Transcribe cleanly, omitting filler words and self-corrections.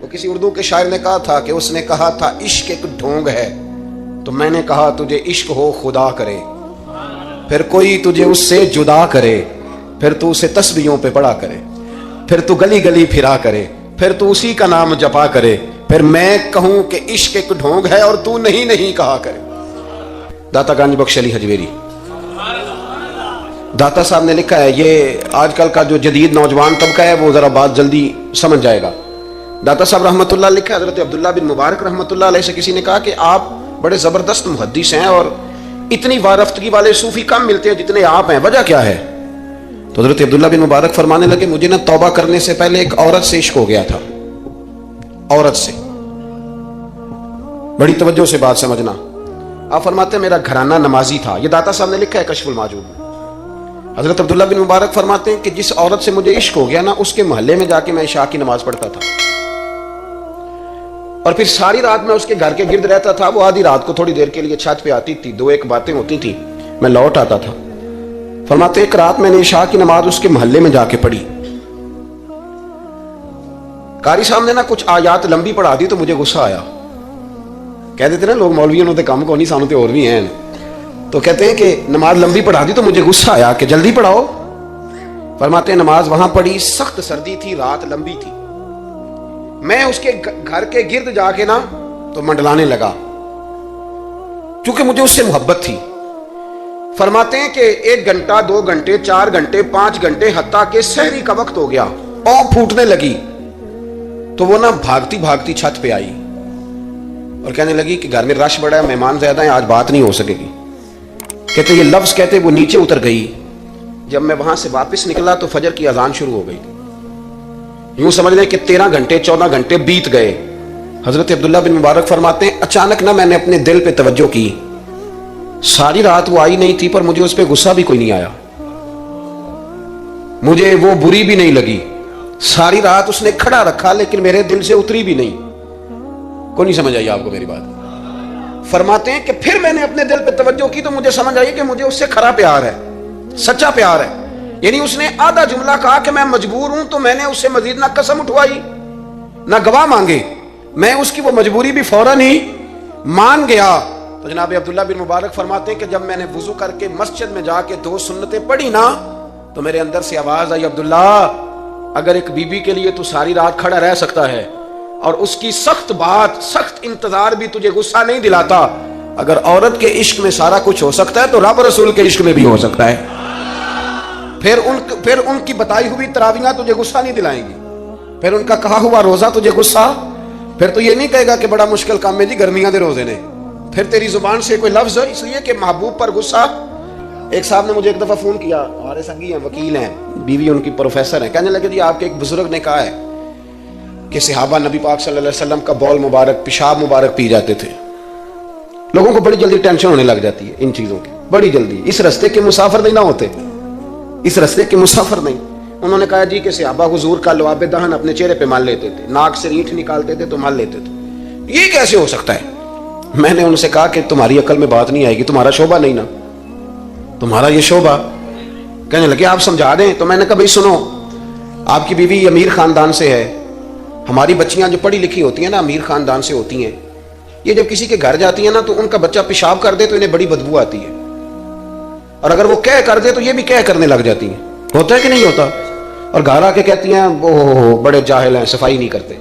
وہ کسی اردو کے شاعر نے کہا تھا کہ اس نے کہا تھا عشق ایک ڈھونگ ہے، تو میں نے کہا تجھے عشق ہو خدا کرے، پھر کوئی تجھے اس سے جدا کرے، پھر تو اسے تسبیحوں پہ پڑا کرے، پھر تو گلی گلی پھرا کرے، پھر تو اسی کا نام جپا کرے، پھر میں کہوں کہ عشق ایک ڈھونگ ہے اور تو نہیں نہیں کہا کرے۔ داتا گنج بخش علی حجویری۔ داتا صاحب نے لکھا ہے، یہ آج کل کا جو جدید نوجوان طبقہ ہے وہ ذرا بات جلدی سمجھ جائے گا۔ داتا صاحب رحمۃ اللہ لکھا ہے، حضرت عبداللہ بن مبارک رحمۃ اللہ علیہ سے کسی نے کہا کہ آپ بڑے زبردست محدث ہیں اور اتنی وارفتگی والے صوفی کم ملتے ہیں جتنے آپ ہیں، وجہ کیا ہے؟ تو حضرت عبداللہ بن مبارک فرمانے لگے، مجھے نا توبہ کرنے سے پہلے ایک عورت سے عشق ہو گیا تھا، عورت سے۔ بڑی توجہ سے بات سمجھنا۔ آپ فرماتے ہیں میرا گھرانہ نمازی تھا، یہ داتا صاحب نے لکھا ہے کشف المعجوب میں۔ حضرت عبداللہ بن مبارک فرماتے ہیں کہ جس عورت سے مجھے عشق ہو گیا نا، اس کے محلے میں جا کے میں عشاء کی نماز پڑھتا تھا، اور پھر ساری رات میں اس کے گھر کے گرد رہتا تھا۔ وہ آدھی رات کو تھوڑی دیر کے لیے چھت پہ آتی تھی، دو ایک باتیں ہوتی تھی، میں لوٹ آتا تھا۔ فرماتے ایک رات میں نے عشاء کی نماز اس کے محلے میں جا کے پڑھی، قاری صاحب نے نا کچھ آیات لمبی پڑھا دی تو مجھے غصہ آیا۔ کہہ دیتے نا لوگ مولویوں نے کام کو نہیں سانتے اور بھی ہیں، تو کہتے ہیں کہ نماز لمبی پڑھا دی تو مجھے غصہ آیا کہ جلدی پڑھاؤ۔ فرماتے ہیں نماز وہاں پڑھی، سخت سردی تھی، رات لمبی تھی، میں اس کے گھر کے گرد جا کے نا تو منڈلانے لگا کیونکہ مجھے اس سے محبت تھی۔ فرماتے ہیں کہ 1 گھنٹہ 2 گھنٹے 4 گھنٹے 5 گھنٹے حتیٰ کہ سحری کا وقت ہو گیا، پاؤں پھوٹنے لگی، تو وہ نا بھاگتی بھاگتی چھت پہ آئی اور کہنے لگی کہ گھر میں رش بڑا ہے، مہمان زیادہ ہیں، آج بات نہیں ہو سکے گی۔ کہتے یہ لفظ کہتے وہ نیچے اتر گئی۔ جب میں وہاں سے واپس نکلا تو فجر کی اذان شروع ہو گئی، یوں سمجھ لیں کہ 13 گھنٹے 14 گھنٹے بیت گئے۔ حضرت عبداللہ بن مبارک فرماتے ہیں اچانک نہ میں نے اپنے دل پہ توجہ کی، ساری رات وہ آئی نہیں تھی پر مجھے اس پہ غصہ بھی کوئی نہیں آیا، مجھے وہ بری بھی نہیں لگی، ساری رات اس نے کھڑا رکھا لیکن میرے دل سے اتری بھی نہیں۔ کوئی نہیں سمجھ آئی آپ کو میری بات؟ فرماتے ہیں کہ پھر میں نے اپنے دل پہ توجہ کی تو مجھے سمجھ آئی کہ مجھے اس سے کھرا پیار ہے، سچا پیار ہے۔ یعنی اس نے آدھا جملہ کہا کہ میں مجبور ہوں، تو میں نے اس سے مزید نہ قسم اٹھوائی نہ گواہ مانگے، میں اس کی وہ مجبوری بھی فوراً ہی مان گیا۔ تو جناب عبداللہ بن مبارک فرماتے ہیں کہ جب میں نے وضو کر کے مسجد میں جا کے 2 سنتیں پڑھی نا تو میرے اندر سے آواز آئی، عبداللہ اگر ایک بی بی کے لیے تو ساری رات کھڑا رہ سکتا ہے اور اس کی سخت بات سخت انتظار بھی تجھے غصہ نہیں دلاتا، اگر عورت کے عشق میں سارا کچھ ہو سکتا ہے تو رب رسول کے عشق میں بھی ہو سکتا ہے۔ پھر ان کی بتائی ہوئی تراویحاں تجھے غصہ نہیں دلائیں گی، پھر ان کا کہا ہوا روزہ تجھے غصہ، پھر تو یہ نہیں کہے گا کہ بڑا مشکل کام ہے جی گرمیاں دے روزے نے، پھر تیری زبان سے کوئی لفظ اس لیے کہ محبوب پر غصہ۔ ایک صاحب نے مجھے ایک دفعہ فون کیا، ہمارے سنگی ہیں، وکیل ہیں، بیوی ان کی پروفیسر ہیں، کہنے لگے جی آپ کے ایک بزرگ نے کہا ہے کہ صحابہ نبی پاک صلی اللہ علیہ وسلم کا بول مبارک پیشاب مبارک پی جاتے تھے۔ لوگوں کو بڑی جلدی ٹینشن ہونے لگ جاتی ہے ان چیزوں کی، بڑی جلدی، اس رستے کے مسافر نہیں نہ ہوتے، اس رستے کے مسافر نہیں۔ انہوں نے کہا جی کہ صحابہ حضور کا لعاب دہن اپنے چہرے پہ مال لیتے تھے، ناک سے ریٹھ نکالتے تھے تو مال لیتے تھے، یہ کیسے ہو سکتا ہے؟ میں نے ان سے کہا کہ تمہاری عقل میں بات نہیں آئے گی، تمہارا شعبہ نہیں نا، تمہارا یہ شعبہ۔ کہنے لگے آپ سمجھا دیں، تو میں نے کہا بھائی سنو، آپ کی بیوی امیر خاندان سے ہے، ہماری بچیاں جو پڑھی لکھی ہوتی ہیں نا امیر خاندان سے ہوتی ہیں، یہ جب کسی کے گھر جاتی ہیں نا تو ان کا بچہ پیشاب کر دے تو انہیں بڑی بدبو آتی ہے، اور اگر وہ کہہ کر دے تو یہ بھی کہہ کرنے لگ جاتی ہیں، ہوتا ہے کہ نہیں ہوتا؟ اور گھر آ کے کہتی ہیں وہ بڑے جاہل ہیں، صفائی نہیں کرتے۔